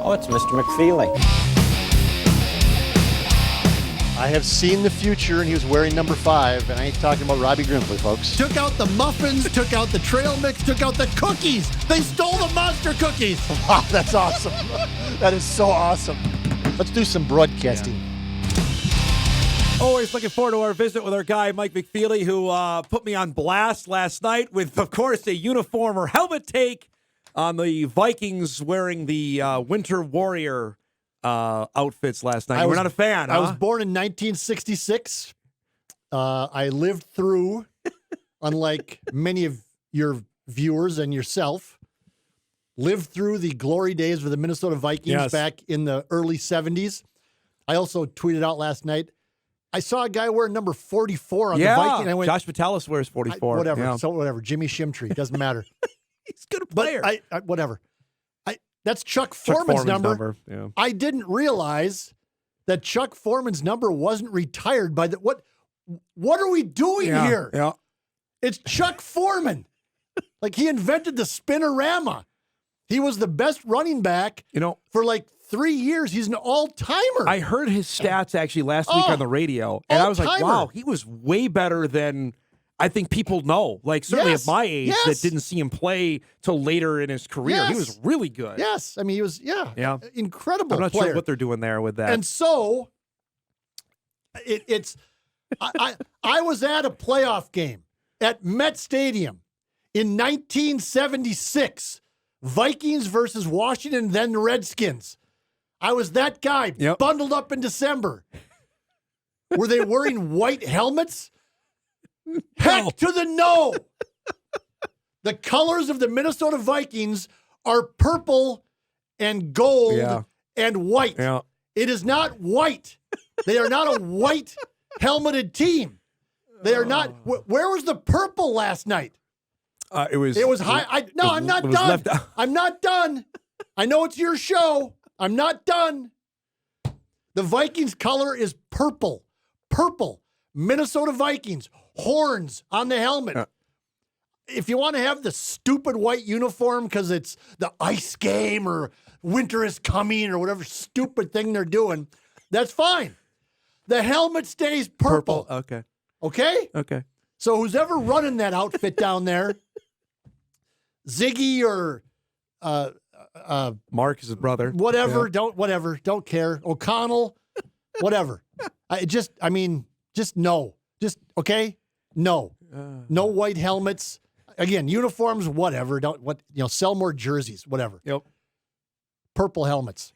Oh, it's Mr. McFeely. I have seen the future, and he was wearing number 5, and I ain't talking about Robbie Grimsley, folks. Took out the muffins, took out the trail mix, took out the cookies. They stole the monster cookies. Wow, that's awesome. That is so awesome. Let's do some broadcasting. Always looking forward to our visit with our guy, Mike McFeely, who put me on blast last night with, of course, a uniform or helmet take on the Vikings wearing the Winter Warrior outfits last night. We're not a fan, huh? I was born in 1966. I lived through, unlike many of your viewers and yourself, lived through the glory days of the Minnesota Vikings back in the early 70s. I also tweeted out last night, I saw a guy wearing number 44 on the Vikings. I went, Josh Vitalis wears 44. Whatever. Yeah. So whatever. Jimmy Shimtree. Doesn't matter. He's a good player. But whatever. That's Chuck Foreman's number. Yeah. I didn't realize that Chuck Foreman's number wasn't retired by the what are we doing here? Yeah. It's Chuck Foreman. Like, he invented the spinorama. He was the best running back, for like 3 years. He's an all-timer. I heard his stats actually last week on the radio, and I was like, wow, he was way better than I think people know. Like, certainly at my age that didn't see him play till later in his career. He was really good. Yes. I mean, he was, incredible I'm not player. sure what they're doing there with that. And so, I was at a playoff game at Met Stadium in 1976. Vikings versus Washington, then the Redskins. I was that guy, bundled up in December. Were they wearing white helmets? Heck to the no. The colors of the Minnesota Vikings are purple and gold and white. Yeah. It is not white. They are not a white helmeted team. They are not. Where was the purple last night? It was high. I'm not done. I'm not done. I know it's your show. I'm not done. The Vikings color is purple. Purple. Minnesota Vikings. Horns on the helmet. If you want to have the stupid white uniform because it's the ice game or winter is coming or whatever stupid thing they're doing, that's fine. The helmet stays purple. Okay. Okay? Okay. So who's ever running that outfit down there, Ziggy or Mark is his brother. Whatever, don't care. O'Connell, whatever. Just no. Just okay? No. No white helmets. Again, uniforms, whatever. Sell more jerseys, whatever. Yep. Purple helmets.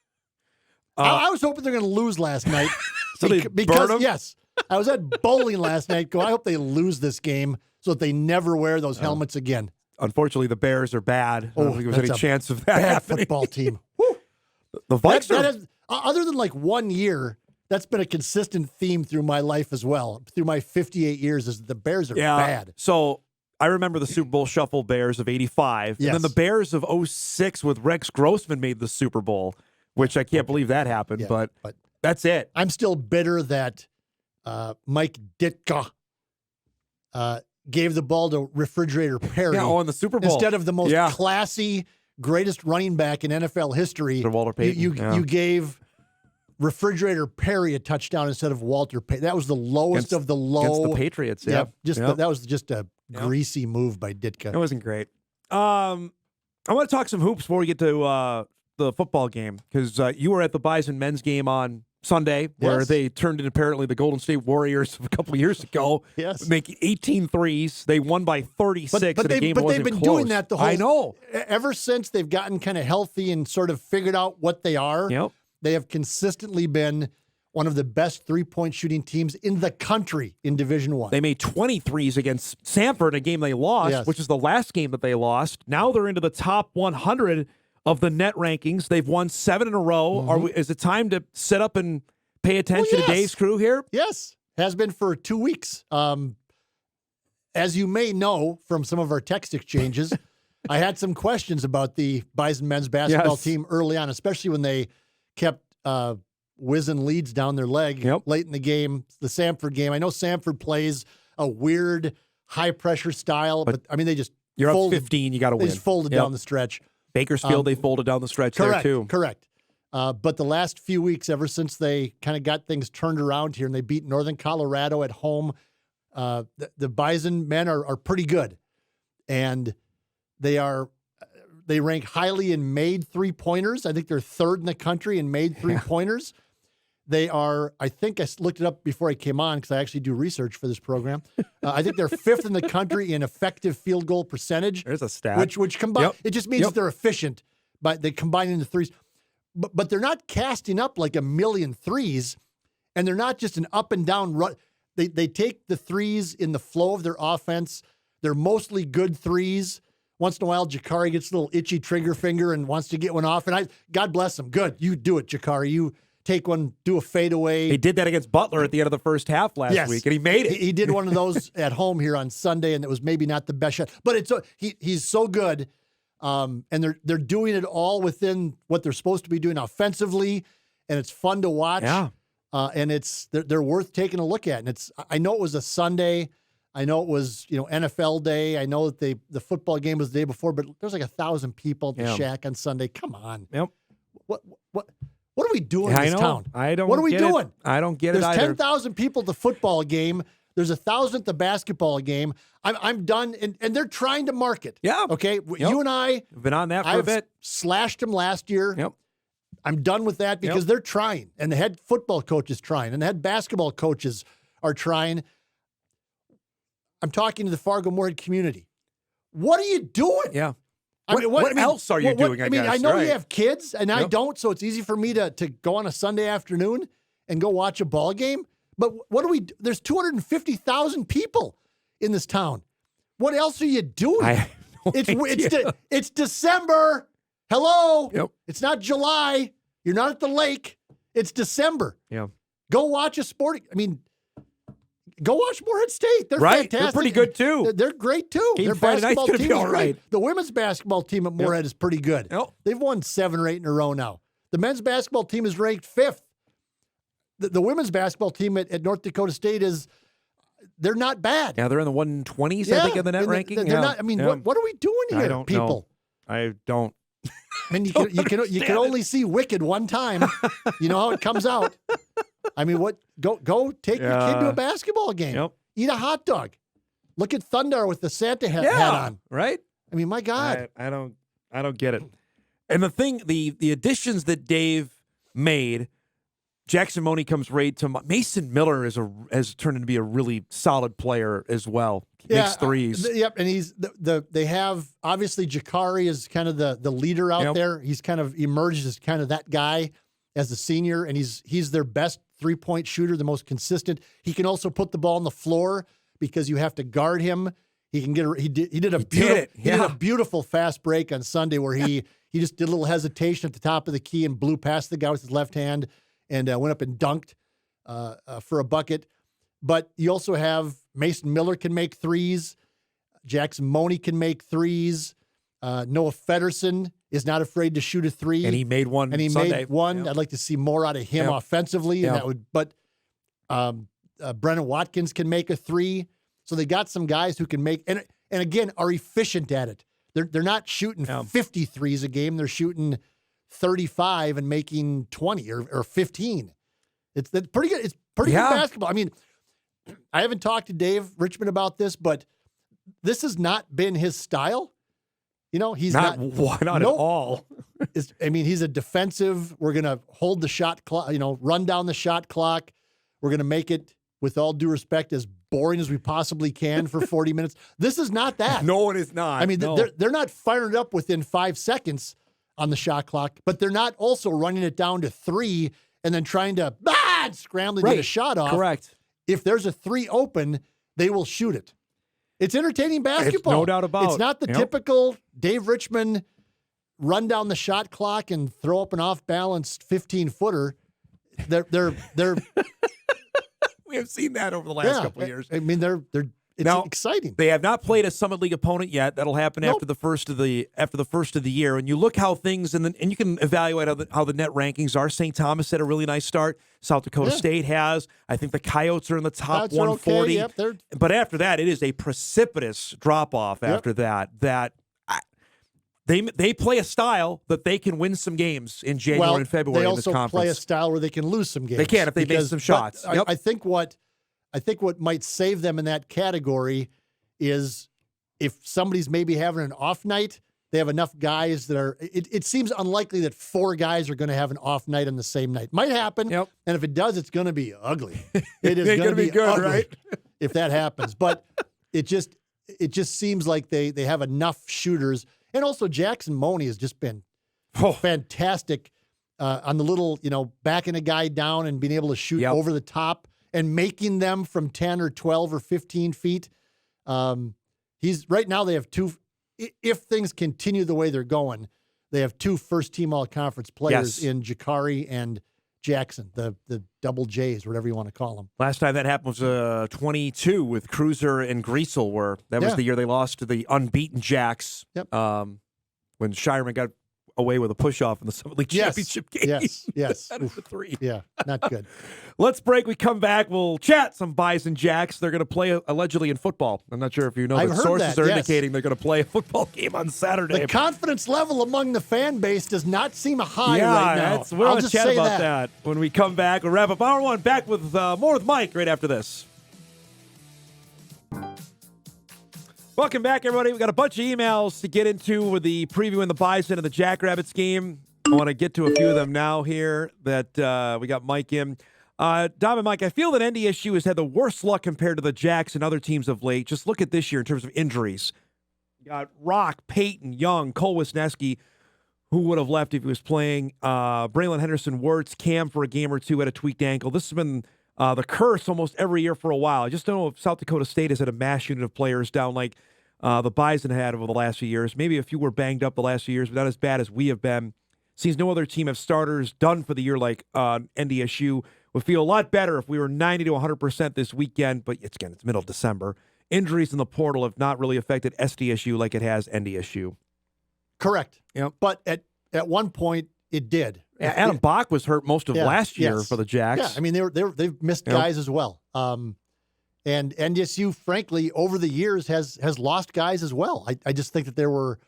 I was hoping they're going to lose last night. So they burn them? Yes. I was at bowling last night. I hope they lose this game so that they never wear those helmets again. Unfortunately, the Bears are bad. I don't think there's any chance of that bad happening. Football team. Woo. The Vikings other than like 1 year, that's been a consistent theme through my life as well. Through my 58 years, is the Bears are bad. So I remember the Super Bowl shuffle Bears of 85. Yes. And then the Bears of 06 with Rex Grossman made the Super Bowl, which I can't believe that happened, but that's it. I'm still bitter that Mike Ditka gave the ball to Refrigerator Perry. In the Super Bowl. Instead of the most classy, greatest running back in NFL history. Walter Payton. You gave Refrigerator Perry a touchdown instead of Walter Payton. That was the lowest of the low. Against the Patriots, that was just a greasy move by Ditka. It wasn't great. I want to talk some hoops before we get to the football game, because you were at the Bison men's game on Sunday, where they turned in apparently the Golden State Warriors a couple of years ago, making 18 threes. They won by 36 in a game that wasn't they've been close. doing that the whole. I know. Ever since they've gotten kind of healthy and sort of figured out what they are, they have consistently been one of the best three-point shooting teams in the country in Division I. They made 23s against Samford in a game they lost, which is the last game that they lost. Now they're into the top 100 of the net rankings. They've won 7 in a row. Is it time to sit up and pay attention to Dave's crew here? Yes, has been for 2 weeks. As you may know from some of our text exchanges, I had some questions about the Bison men's basketball team early on, especially when they kept whizzing leads down their leg late in the game, the Samford game. I know Samford plays a weird high-pressure style, but I mean, they just You're folded, up 15, you got to win. They just folded down the stretch. Bakersfield, they folded down the stretch there, too. Correct. But the last few weeks, ever since they kind of got things turned around here and they beat Northern Colorado at home, the Bison men are pretty good. And they rank highly in made three-pointers. I think they're third in the country in made three-pointers. They are, I think I looked it up before I came on because I actually do research for this program. I think they're fifth in the country in effective field goal percentage. There's a stat. Which combine, it just means that they're efficient, but they combine into threes. But they're not casting up like a million threes, and they're not just an up and down run. They take the threes in the flow of their offense. They're mostly good threes. Once in a while, Jakari gets a little itchy trigger finger and wants to get one off. And God bless him. Good. You do it, Jakari. You take one, do a fadeaway. He did that against Butler at the end of the first half last week, and he made it. He did one of those at home here on Sunday, and it was maybe not the best shot. But he's so good. And they're doing it all within what they're supposed to be doing offensively, and it's fun to watch. Yeah. And they're worth taking a look at. And I know it was a Sunday. I know it was NFL day. I know that the football game was the day before, but there's like 1,000 people at the Shack on Sunday. Come on. Yep. What are we doing in this town? I don't. What are we doing? I don't get it either. There's 10,000 people at the football game. There's 1,000 at the basketball game. I'm done, and they're trying to market. Yeah. Okay. You and I have been on that for a bit. Slashed them last year. Yep. I'm done with that because they're trying, and the head football coach is trying, and the head basketball coaches are trying. I'm talking to the Fargo Moorhead community. What are you doing? Yeah. What else are you doing? I know you have kids, and I don't, so it's easy for me to go on a Sunday afternoon and go watch a ball game. But what do we do? There's 250,000 people in this town. What else are you doing? It's December. Hello. Yep. It's not July. You're not at the lake. It's December. Yeah. Go watch a sporting. Go watch Moorhead State. They're fantastic. They're pretty good, too. They're great, too. Game Their Friday night's basketball gonna team be is all great. right. The women's basketball team at Moorhead is pretty good. Yep. They've won 7 or 8 in a row now. The men's basketball team is ranked 5th. The women's basketball team at North Dakota State they're not bad. Yeah, they're in the 120s, I think, in the net ranking. They're not. What are we doing here, I don't people? know. I don't. You can only see Wicked one time. You know how it comes out. Go take your kid to a basketball game. Yep. Eat a hot dog. Look at Thunder with the Santa hat on. Right? My God. I don't get it. And the additions that Dave made, Jackson Money comes right to Mason Miller has turned into be a really solid player as well. Makes threes. And they have obviously Jakari is kind of the leader out there. He's kind of emerged as kind of that guy as a senior, and he's their best 3-point shooter, the most consistent. He can also put the ball on the floor because you have to guard him. He can get. He did a beautiful fast break on Sunday where he just did a little hesitation at the top of the key and blew past the guy with his left hand and went up and dunked for a bucket. But you also have Mason Miller can make threes. Jackson Money can make threes. Noah Fedderson is not afraid to shoot a three. And he made one Sunday. Yep. I'd like to see more out of him offensively. And that would, but Brennan Watkins can make a three. So they got some guys who can make, and again, are efficient at it. They're not shooting 50 threes a game. They're shooting 35 and making 20 or 15. It's pretty good. It's pretty good basketball. I haven't talked to Dave Richmond about this, but this has not been his style. He's not at all. He's a defensive. We're going to hold the shot clock, run down the shot clock. We're going to make it, with all due respect, as boring as we possibly can for 40 minutes. This is not that. No, it is not. They're not firing it up within 5 seconds on the shot clock, but they're not also running it down to 3 and then trying to scramble to get a shot off. Correct. If there's a 3 open, they will shoot it. It's entertaining basketball. It's no doubt about it. It's not the typical Dave Richmond run down the shot clock and throw up an off-balanced 15-footer. They're We have seen that over the last couple of years. It's exciting. They have not played a Summit League opponent yet. That'll happen after the first of the year. And you look how things and you can evaluate how the net rankings are. St. Thomas had a really nice start. South Dakota State has. I think the Coyotes are in the top 140. Okay. But after that, it is a precipitous drop off. After that, They play a style that they can win some games in January and February in this conference. They also play a style where they can lose some games. They can if they make some shots. Yep. I think what might save them in that category is if somebody's maybe having an off night, they have enough guys that are. It seems unlikely that 4 guys are going to have an off night on the same night. Might happen, and if it does, it's going to be ugly. It is going to be good, ugly right? if that happens. But it just seems like they have enough shooters. And also Jackson Money has just been fantastic on the little, backing a guy down and being able to shoot over the top and making them from 10 or 12 or 15 feet. Right now they have 2, if things continue the way they're going, they have 2 first-team all-conference players in Jakari and Jackson, the double J's, whatever you want to call them. Last time that happened was 22 with Cruiser and Greasel, where that was the year they lost to the unbeaten Jacks. Yep. When Shireman got away with a push-off in the Summit League Championship game. Yes. Out of the 3. Yeah, not good. Let's break. We come back. We'll chat some Bison Jacks. They're going to play allegedly in football. I'm not sure if you know, but sources are indicating they're going to play a football game on Saturday. The confidence level among the fan base does not seem high right now. We're going to chat about that when we come back. We'll wrap up hour 1. Back with more with Mike right after this. Welcome back, everybody. We got a bunch of emails to get into with the previewing the Bison and the Jackrabbits game. I want to get to a few of them now here that we got Mike in. Dom and Mike, I feel that NDSU has had the worst luck compared to the Jacks and other teams of late. Just look at this year in terms of injuries. You got Rock, Peyton, Young, Cole Wisniewski, who would have left if he was playing. Braylon Henderson, Wirtz, Cam for a game or 2 at a tweaked ankle. This has been the curse almost every year for a while. I just don't know if South Dakota State has had a mass unit of players down like the Bison had over the last few years. Maybe a few were banged up the last few years, but not as bad as we have been. Seems no other team have starters done for the year like NDSU. Would feel a lot better if we were 90 to 100% this weekend, but it's middle of December. Injuries in the portal have not really affected SDSU like it has NDSU. Correct. Yep. But at one point, it did. Adam Bach was hurt most of last year for the Jacks. Yeah, I mean, they've missed guys as well. And NDSU, frankly, over the years has lost guys as well. I just think that there were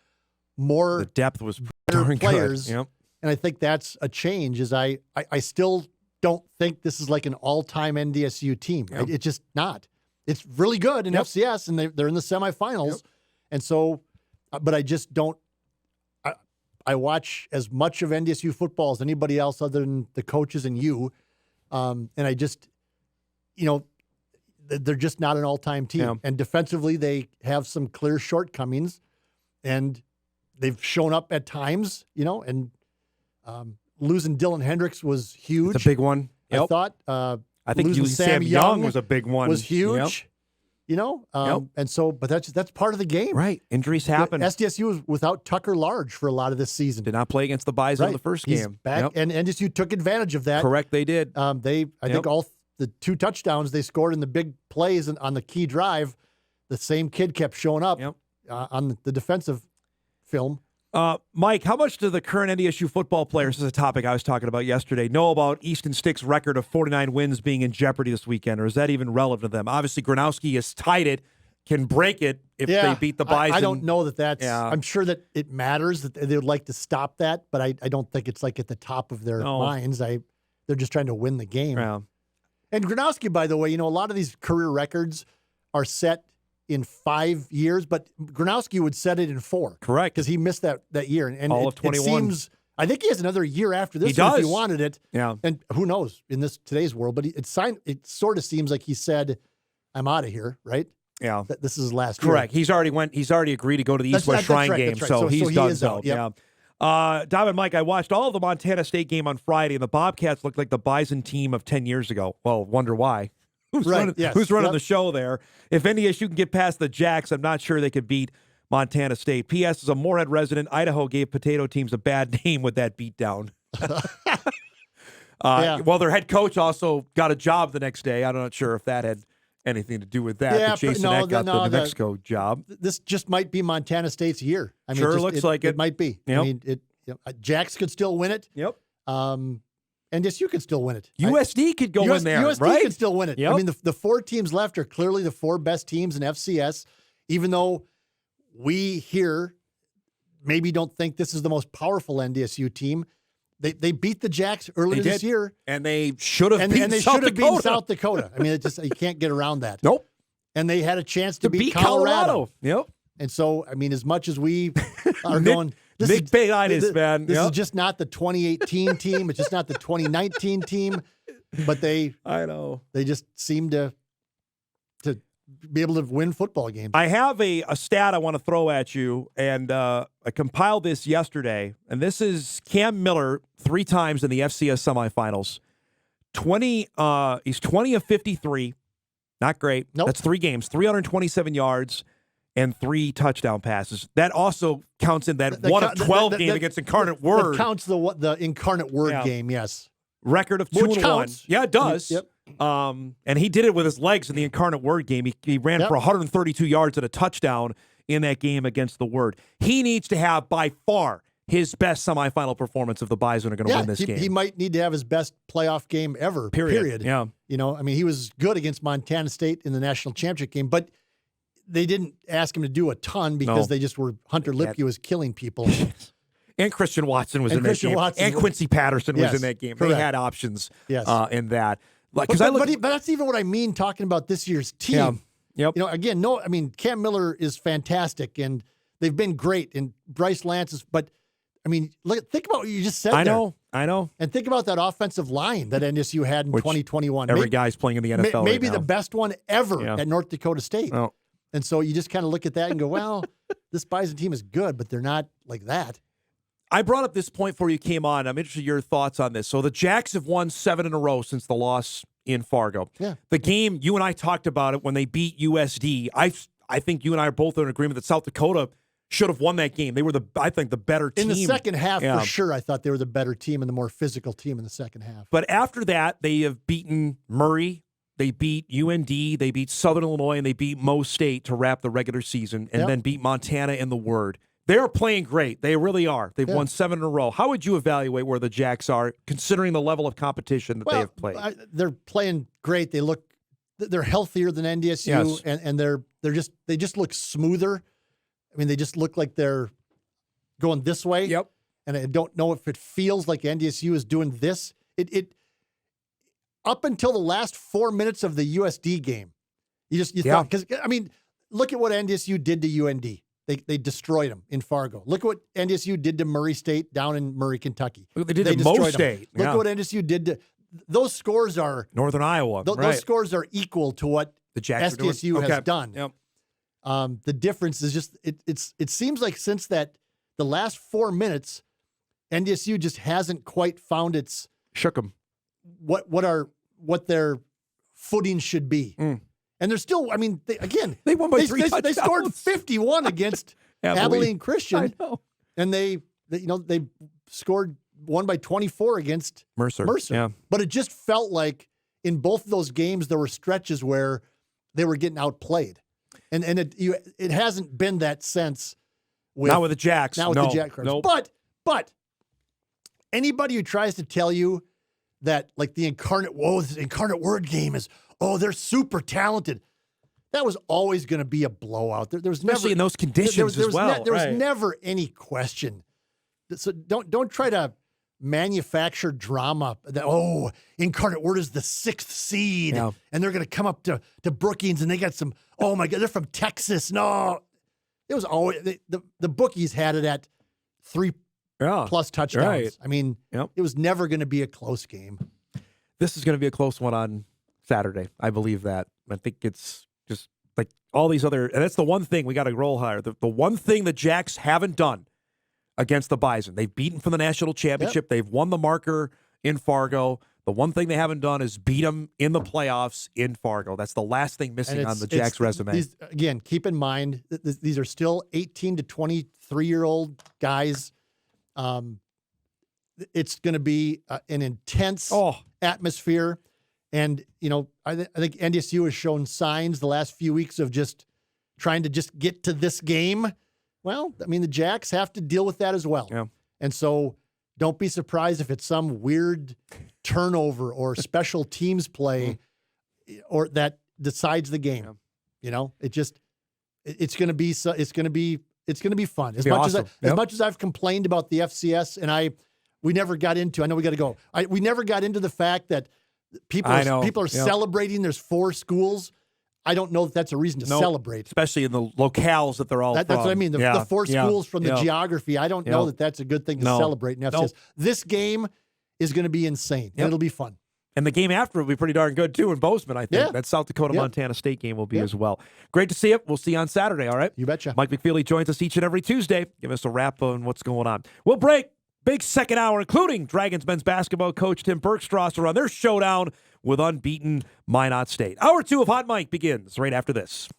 more the depth was better players. Yep. And I think that's a change. I still don't think this is like an all-time NDSU team. Yep. It's just not. It's really good in FCS, and they're in the semifinals. Yep. And so, but I just don't. I watch as much of NDSU football as anybody else other than the coaches and you. And I just, they're just not an all-time team. Yeah. And defensively, they have some clear shortcomings, and they've shown up at times, and losing Dylan Hendricks was huge. It's a big one. Yep. I thought. I think losing Sam Young was a big one. Was huge. Yep. And so, but that's part of the game. Right. Injuries happen. SDSU was without Tucker Large for a lot of this season. Did not play against the Bison in the first game. Back, and NDSU took advantage of that. Correct, they did. I think all the 2 touchdowns they scored in the big plays on the key drive, the same kid kept showing up on the defensive film. Mike, how much do the current NDSU football players, this is a topic I was talking about yesterday, know about Easton Stick's record of 49 wins being in jeopardy this weekend, or is that even relevant to them? Obviously, Gronowski has tied it, can break it if they beat the Bison. I don't know that's I'm sure that it matters, that they would like to stop that, but I don't think it's like at the top of their minds. They're just trying to win the game. Yeah. And Gronowski, by the way, a lot of these career records are set in 5 years, but Gronowski would set it in 4. Correct. Because he missed that year. And all of 21. It seems, I think he has another year after this he does. if he wanted it. Yeah. And who knows in today's world, but it sort of seems like he said, I'm out of here, right? Yeah. This is his last year. Correct. He's already agreed to go to the East-West Shrine game, right. so he's done so. Yep. Yeah. Dom and Mike, I watched all of the Montana State game on Friday, and the Bobcats looked like the Bison team of 10 years ago. Well, wonder why. Who's running the show there? If NDSU can get past the Jacks, I'm not sure they could beat Montana State. P.S. As a Moorhead resident, Idaho gave potato teams a bad name with that beatdown. Well, their head coach also got a job the next day. I'm not sure if that had anything to do with that. Yeah, Jason Eck got the New Mexico job. This just might be Montana State's year. I mean, sure looks like it. It might be. Yep. I mean, Jacks could still win it. Yep. NDSU could still win it. USD could go in there, USD right? could still win it. Yep. I mean, the 4 teams left are clearly the 4 best teams in FCS, even though we hear maybe don't think this is the most powerful NDSU team. They beat the Jacks earlier this year. And they should have beaten they South should have Dakota. beaten South Dakota. I mean, it just you can't get around that. Nope. And they had a chance to beat Colorado. Yep. And so, I mean, as much as we are Nick, going... Nick Baitis, man. This is just not the 2018 team. It's just not the 2019 team. But they just seem to be able to win football games. I have a stat I want to throw at you, and I compiled this yesterday. And this is Cam Miller 3 times in the FCS semifinals. He's 20 of 53. Not great. Nope. That's 3 games, 327 yards, and 3 touchdown passes. That also counts in that 1 of 12 game against Incarnate Word. That counts the Incarnate Word game, yes. Record of 2-1. Yeah, it does. Yep. And he did it with his legs in the Incarnate Word game. He ran for 132 yards and a touchdown in that game against the Word. He needs to have by far his best semifinal performance if the Bison are going to win this game. He might need to have his best playoff game ever. Period. Yeah. You know, I mean, he was good against Montana State in the national championship game, but they didn't ask him to do a ton because they just were Hunter Lipke was killing people. And Christian Watson was in that game. And Quincy Patterson was in that game. Correct. They had options in that. But that's even what I mean talking about this year's team. Yeah. Yep. You know, again, Cam Miller is fantastic, and they've been great. And Bryce Lance is, but I mean, think about what you just said. I know. And think about that offensive line that NDSU had in 2021. Every guy's playing in the NFL. Maybe right now. the best one ever at North Dakota State. Oh. And so you just kind of look at that and go, well, this Bison team is good, but they're not like that. I brought up this point before you came on. I'm interested in your thoughts on this. So the Jacks have won 7 in a row since the loss in Fargo. Yeah. The game, you and I talked about it when they beat USD. I think you and I are both in agreement that South Dakota should have won that game. They were the better team. In the second half, for sure, I thought they were the better team and the more physical team in the second half. But after that, they have beaten Murray, they beat UND, they beat Southern Illinois, and they beat Mo State to wrap the regular season, and then beat Montana and the Word. They're playing great. They really are. They've won 7 in a row. How would you evaluate where the Jacks are, considering the level of competition that they have played? They're playing great. They're healthier than NDSU, and they just look smoother. I mean, they just look like they're going this way. Yep. And I don't know if it feels like NDSU is doing this. It up until the last 4 minutes of the USD game, you thought, because I mean, look at what NDSU did to UND. They destroyed them in Fargo. Look at what NDSU did to Murray State down in Murray, Kentucky. Look what they did to Mo State. Look at what NDSU did to those scores are Northern Iowa. Those scores are equal to what the Jacks SDSU has done. Yep. The difference is just it seems like since the last 4 minutes, NDSU just hasn't quite found its shook them. What their footing should be. And they're still, I mean, they won by 3 touchdowns. They scored 51 against Abilene Christian. I know. And they scored 1 by 24 against Mercer. Yeah. But it just felt like in both of those games there were stretches where they were getting outplayed. And it hasn't been that sense not with the Jacks. The Jacks. Nope. But anybody who tries to tell you that like this Incarnate Word game is, they're super talented. That was always going to be a blowout. There was especially never, in those conditions as well. There was never any question. So don't try to manufacture drama that Incarnate Word is the 6th seed and they're going to come up to Brookings and they got some. Oh my God, they're from Texas. No, it was always the bookies had it at 3+ touchdowns. Right. I mean, it was never going to be a close game. This is going to be a close one on Saturday. I believe that. I think it's just like all these other, and that's the one thing we got to roll higher. The one thing the Jacks haven't done against the Bison, they've beaten from the national championship. Yep. They've won the marker in Fargo. The one thing they haven't done is beat them in the playoffs in Fargo. That's the last thing missing on the Jacks resume. Again, keep in mind that these are still 18 to 23-year-old guys. It's going to be an intense atmosphere. And, I think NDSU has shown signs the last few weeks of just trying to just get to this game. Well, I mean, the Jacks have to deal with that as well. Yeah. And so don't be surprised if it's some weird turnover or special teams play or that decides the game. It's going to be It's going to be fun. As be much awesome. as much as I've complained about the FCS, and we never got into. I know we got to go. We never got into the fact that people are celebrating. There's 4 schools. I don't know if that's a reason to celebrate, especially in the locales that they're all from. That's what I mean. The 4 schools from the geography. I don't know that that's a good thing to celebrate in FCS. This game is going to be insane. And it'll be fun. And the game after will be pretty darn good, too, in Bozeman, I think. That South Dakota-Montana State game will be as well. Great to see you. We'll see you on Saturday, all right? You betcha. Mike McFeely joins us each and every Tuesday. Give us a wrap on what's going on. We'll break. Big second hour, including Dragons men's basketball coach Tim Bergstrasser on their showdown with unbeaten Minot State. Hour 2 of Hot Mike begins right after this.